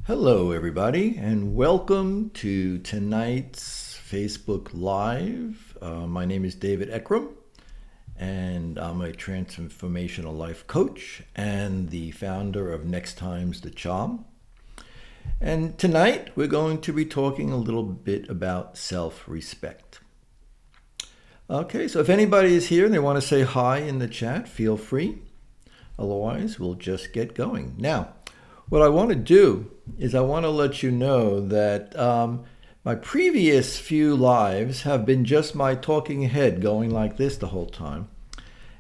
Hello, everybody, and welcome to tonight's Facebook Live. My name is David Ekram, and I'm a transformational life coach and the founder of Next Time's The Charm. And tonight we're going to be talking a little bit about self-respect. Okay, so if anybody is here and they want to say hi in the chat, feel free. Otherwise, we'll just get going. Now, what I want to do is I want to let you know that my previous few lives have been just my talking head going like this the whole time.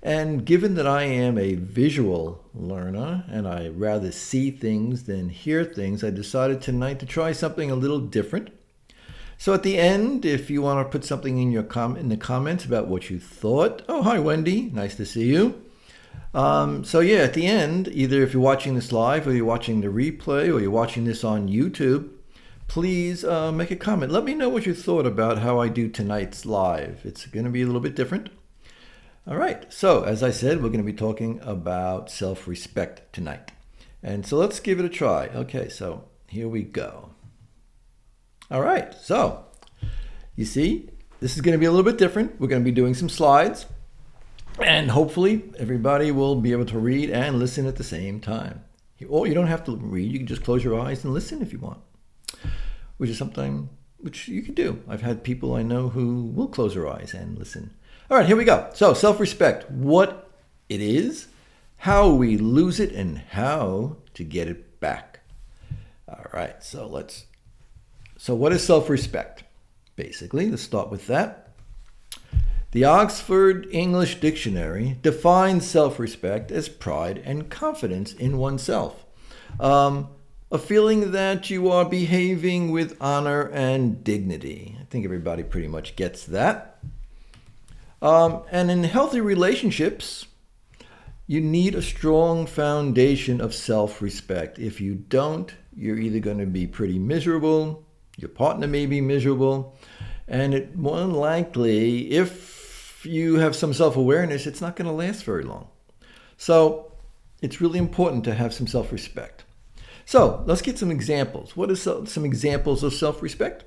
And given that I am a visual learner and I rather see things than hear things, I decided tonight to try something a little different. So at the end, if you want to put something in in the comments about what you thought. Oh, hi, Wendy. Nice to see you. So yeah, at the end, either if you're watching this live or you're watching the replay or you're watching this on YouTube, please make a comment. Let me know what you thought about how I do tonight's live. It's going to be a little bit different. All right. So as I said, we're going to be talking about self-respect tonight. And so let's give it a try. Okay, so here we go. All right. So you see, this is going to be a little bit different. We're going to be doing some slides. And hopefully everybody will be able to read and listen at the same time. Or you don't have to read, you can just close your eyes and listen if you want, which is something which you can do. I've had people I know who will close their eyes and listen. All right, here we go. So self-respect, what it is, how we lose it, and how to get it back. All right, so what is self-respect? Basically, let's start with that. The Oxford English Dictionary defines self-respect as pride and confidence in oneself. A feeling that you are behaving with honor and dignity. I think everybody pretty much gets that. And in healthy relationships, you need a strong foundation of self-respect. If you don't, you're either going to be pretty miserable, your partner may be miserable, and it more than likely, if you have some self-awareness, it's not going to last very long. So it's really important to have some self-respect. So let's get some examples. What are some examples of self-respect?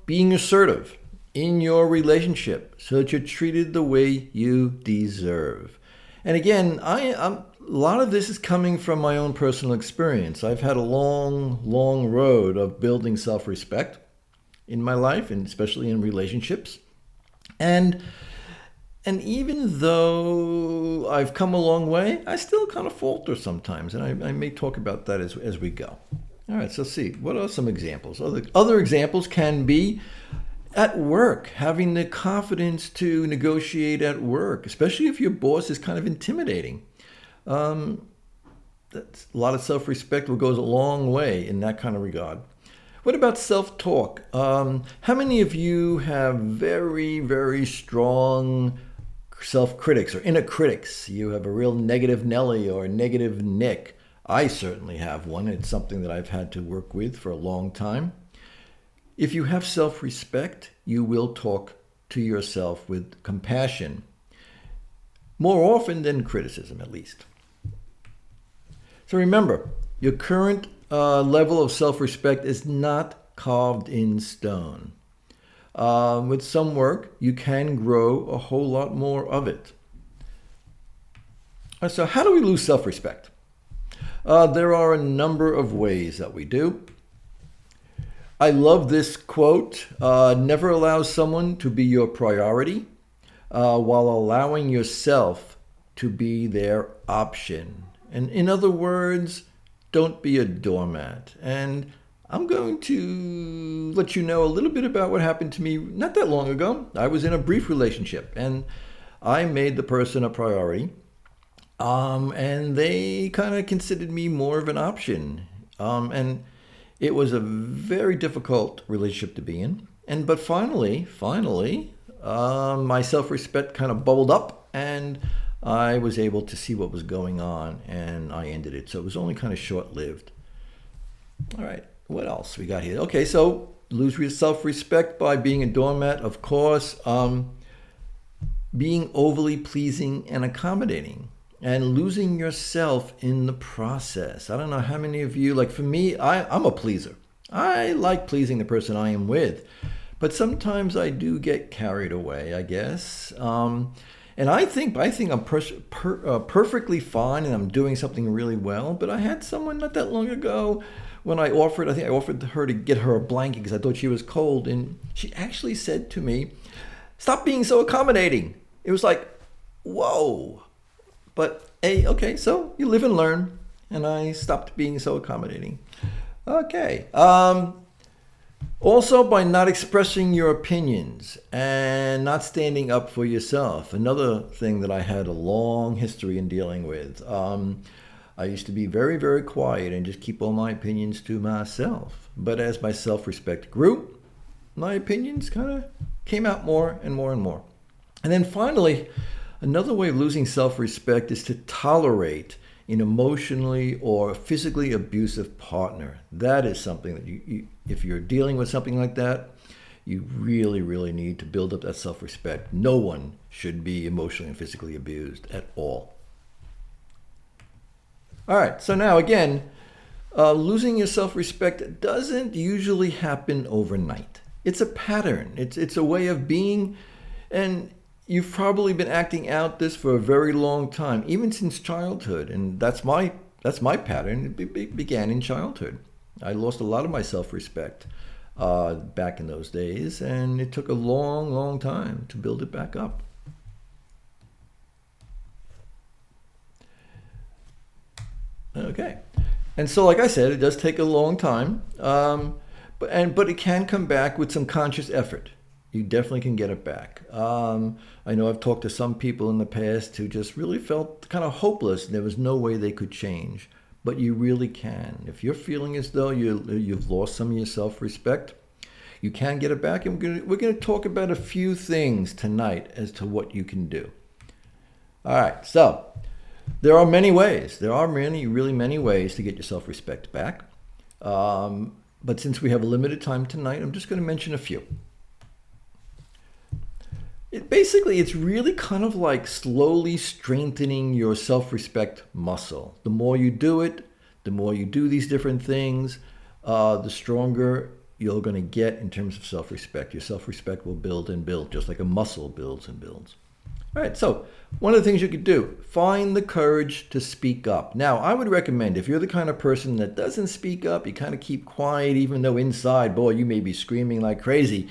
Being assertive in your relationship so that you're treated the way you deserve. And again, a lot of this is coming from my own personal experience. I've had a long road of building self-respect in my life, and especially in relationships. And even though I've come a long way, I still kind of falter sometimes, and I may talk about that as we go. All right, so let's see. What are some examples? Other examples can be at work, having the confidence to negotiate at work, especially if your boss is kind of intimidating. That's a lot of self-respect goes a long way in that kind of regard. What about self-talk? How many of you have very strong self-critics or inner critics? You have a real negative Nelly or a negative Nick. I certainly have one. It's something that I've had to work with for a long time. If you have self-respect, you will talk to yourself with compassion, more often than criticism, at least. So remember, your current level of self-respect is not carved in stone. With some work, you can grow a whole lot more of it. So how do we lose self-respect? There are a number of ways that we do. I love this quote, never allow someone to be your priority while allowing yourself to be their option. And in other words, don't be a doormat. And I'm going to let you know a little bit about what happened to me not that long ago. I was in a brief relationship and I made the person a priority. And they kind of considered me more of an option. And it was a very difficult relationship to be in. But finally, my self-respect kind of bubbled up and I was able to see what was going on and I ended it. So it was only kind of short-lived. All right, what else we got here? Okay, so lose your self-respect by being a doormat, of course. Being overly pleasing and accommodating. and losing yourself in the process. I don't know how many of you, like for me, I'm a pleaser. I like pleasing the person I am with, but sometimes I do get carried away, I guess. And I think I'm perfectly fine and I'm doing something really well. But I had someone not that long ago when I think I offered her to get her a blanket because I thought she was cold. And she actually said to me, "Stop being so accommodating." It was like, whoa. But hey, okay, so you live and learn. And I stopped being so accommodating. Okay. Also, by not expressing your opinions and not standing up for yourself. Another thing that I had a long history in dealing with. I used to be very, very quiet and just keep all my opinions to myself. But as my self-respect grew, my opinions kind of came out more and more and more. And then finally, another way of losing self-respect is to tolerate an emotionally or physically abusive partner. That is something that you if you're dealing with something like that, you really, really need to build up that self-respect. No one should be emotionally and physically abused at all. All right, so now again, losing your self-respect doesn't usually happen overnight. It's a pattern. It's a way of being, and you've probably been acting out this for a very long time, even since childhood. And that's my pattern. It began in childhood. I lost a lot of my self-respect back in those days, and it took a long, long time to build it back up. Okay. And so, like I said, it does take a long time, but it can come back with some conscious effort. You definitely can get it back. I know I've talked to some people in the past who just really felt kind of hopeless and there was no way they could change. But you really can. If you're feeling as though you've lost some of your self-respect, you can get it back. And we're going to talk about a few things tonight as to what you can do. All right, so there are many ways. There are really many ways to get your self-respect back. But since we have a limited time tonight, I'm just going to mention a few. It's really kind of like slowly strengthening your self-respect muscle. The more you do it, the more you do these different things, the stronger you're going to get in terms of self-respect. Your self-respect will build and build, just like a muscle builds and builds. All right, so one of the things you could do, find the courage to speak up. Now, I would recommend if you're the kind of person that doesn't speak up, you kind of keep quiet, even though inside, boy, you may be screaming like crazy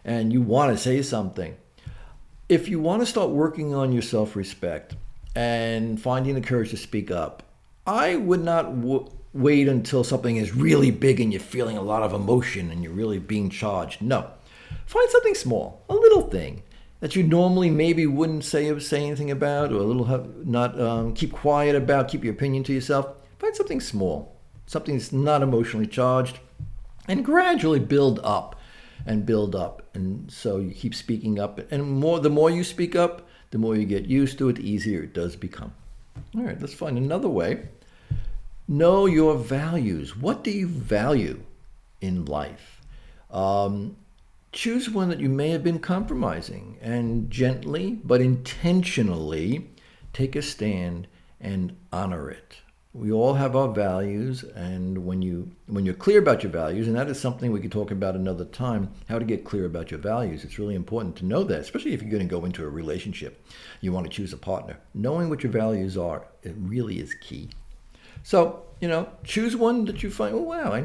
and you want to say something. If you want to start working on your self-respect and finding the courage to speak up, I would not wait until something is really big and you're feeling a lot of emotion and you're really being charged. No. Find something small, a little thing that you normally maybe wouldn't say anything about, or a little keep quiet about, keep your opinion to yourself. Find something small, something that's not emotionally charged, and gradually build up. And so you keep speaking up, and the more you speak up, the more you get used to it, the easier it does become. All right, let's find another way. Know your values. What do you value in life? Choose one that you may have been compromising, and gently but intentionally take a stand and honor it. We all have our values, and when you're clear about your values, and that is something we could talk about another time, how to get clear about your values. It's really important to know that, especially if you're going to go into a relationship. You want to choose a partner. Knowing what your values are, it really is key. So, choose one that you find, oh, wow, I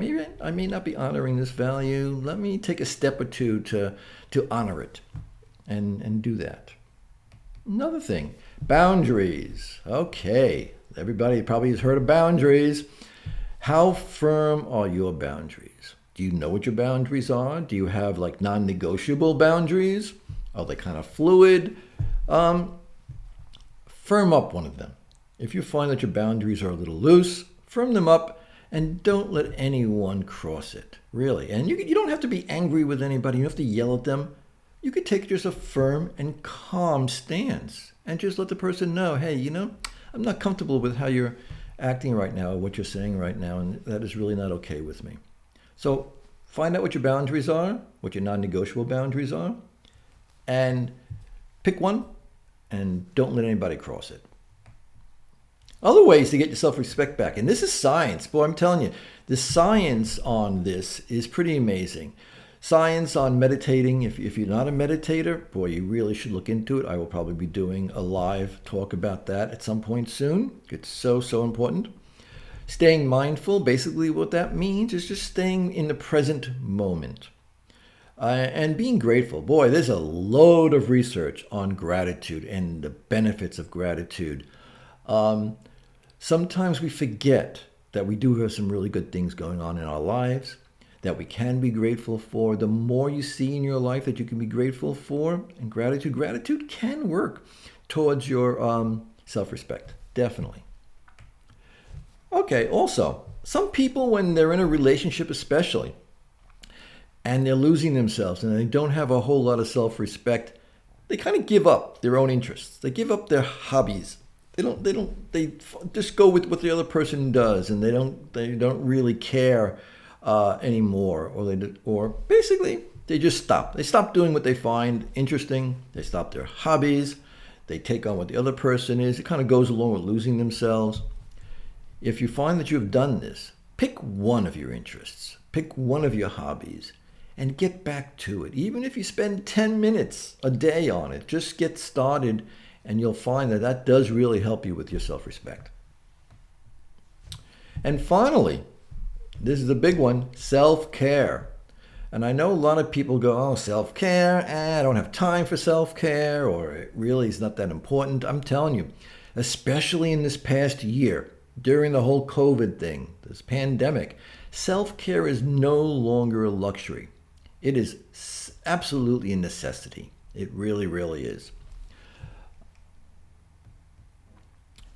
may not be honoring this value. Let me take a step or two to honor it and do that. Another thing, boundaries. Okay. Everybody probably has heard of boundaries. How firm are your boundaries? Do you know what your boundaries are? Do you have like non-negotiable boundaries? Are they kind of fluid? Firm up one of them. If you find that your boundaries are a little loose, firm them up and don't let anyone cross it, really. And you don't have to be angry with anybody. You don't have to yell at them. You could take just a firm and calm stance and just let the person know, hey, I'm not comfortable with how you're acting right now, or what you're saying right now, and that is really not okay with me. So find out what your boundaries are, what your non-negotiable boundaries are, and pick one and don't let anybody cross it. Other ways to get your self-respect back. And this is science. Boy, I'm telling you, the science on this is pretty amazing. Science on meditating. If you're not a meditator, boy, you really should look into it. I will probably be doing a live talk about that at some point soon. It's so, so important. Staying mindful, basically what that means is just staying in the present moment. And being grateful. Boy, there's a load of research on gratitude and the benefits of gratitude. Sometimes we forget that we do have some really good things going on in our lives that we can be grateful for. The more you see in your life that you can be grateful for, and gratitude can work towards your self-respect, definitely. Okay, also, some people when they're in a relationship especially, and they're losing themselves and they don't have a whole lot of self-respect, they kind of give up their own interests. They give up their hobbies. They just go with what the other person does, and they don't really care anymore, or basically they just stop. They stop doing what they find interesting. They stop their hobbies. They take on what the other person is. It kind of goes along with losing themselves. If you find that you have done this, pick one of your interests, pick one of your hobbies, and get back to it. Even if you spend 10 minutes a day on it, just get started, and you'll find that that does really help you with your self-respect. And finally, this is a big one, self-care. And I know a lot of people go, oh, self-care, I don't have time for self-care, or it really is not that important. I'm telling you, especially in this past year, during the whole COVID thing, this pandemic, self-care is no longer a luxury. It is absolutely a necessity. It really, really is.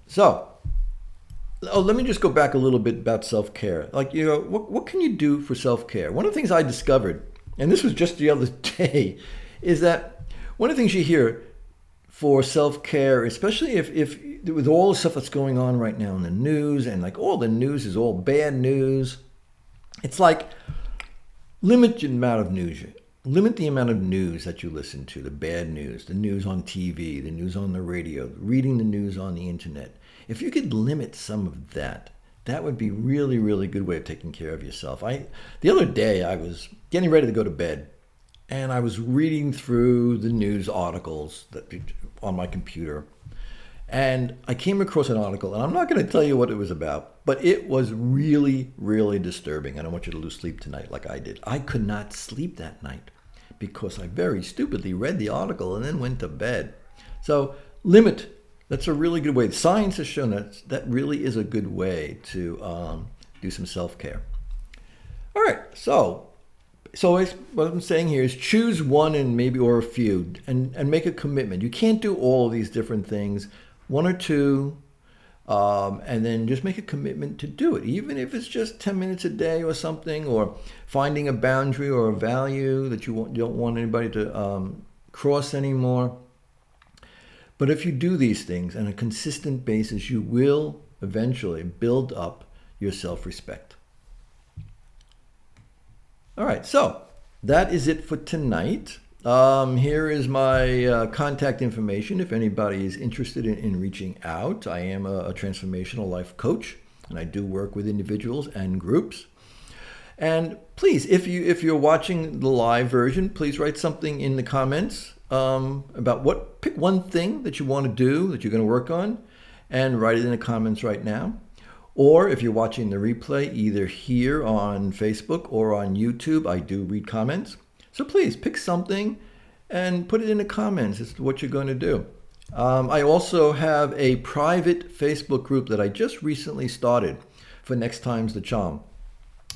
So, let me just go back a little bit about self-care. Like, what can you do for self-care? One of the things I discovered, and this was just the other day, is that one of the things you hear for self-care, especially if with all the stuff that's going on right now in the news, and like all the news is all bad news, it's like limit the amount of news. Limit the amount of news that you listen to, the bad news, the news on TV, the news on the radio, reading the news on the internet. If you could limit some of that, that would be really, really good way of taking care of yourself. The other day I was getting ready to go to bed, and I was reading through the news articles on my computer, and I came across an article, and I'm not going to tell you what it was about, but it was really, really disturbing. And I want you to lose sleep tonight like I did. I could not sleep that night because I very stupidly read the article and then went to bed. So limit. That's a really good way. Science has shown that really is a good way to do some self-care. All right, so what I'm saying here is choose one or a few and make a commitment. You can't do all of these different things, one or two, and then just make a commitment to do it, even if it's just 10 minutes a day or something, or finding a boundary or a value that you don't want anybody to cross anymore. But if you do these things on a consistent basis, you will eventually build up your self-respect. All right, so that is it for tonight. Here is my contact information if anybody is interested in reaching out. I am a transformational life coach, and I do work with individuals and groups. And please, if you're watching the live version, please write something in the comments about pick one thing that you want to do, that you're going to work on, and write it in the comments right now. Or if you're watching the replay, either here on Facebook or on YouTube, I do read comments. So please pick something and put it in the comments as to what you're going to do. I also have a private Facebook group that I just recently started for Next Time's the Charm.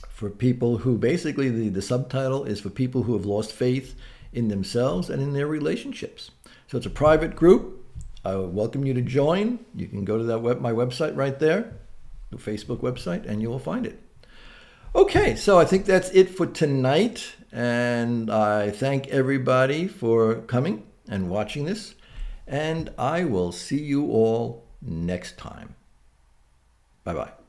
For people who basically, the subtitle is for people who have lost faith in themselves and in their relationships. So it's a private group. I would welcome you to join. You can go to my website right there, the Facebook website, and you will find it. Okay, so I think that's it for tonight. And I thank everybody for coming and watching this. And I will see you all next time. Bye-bye.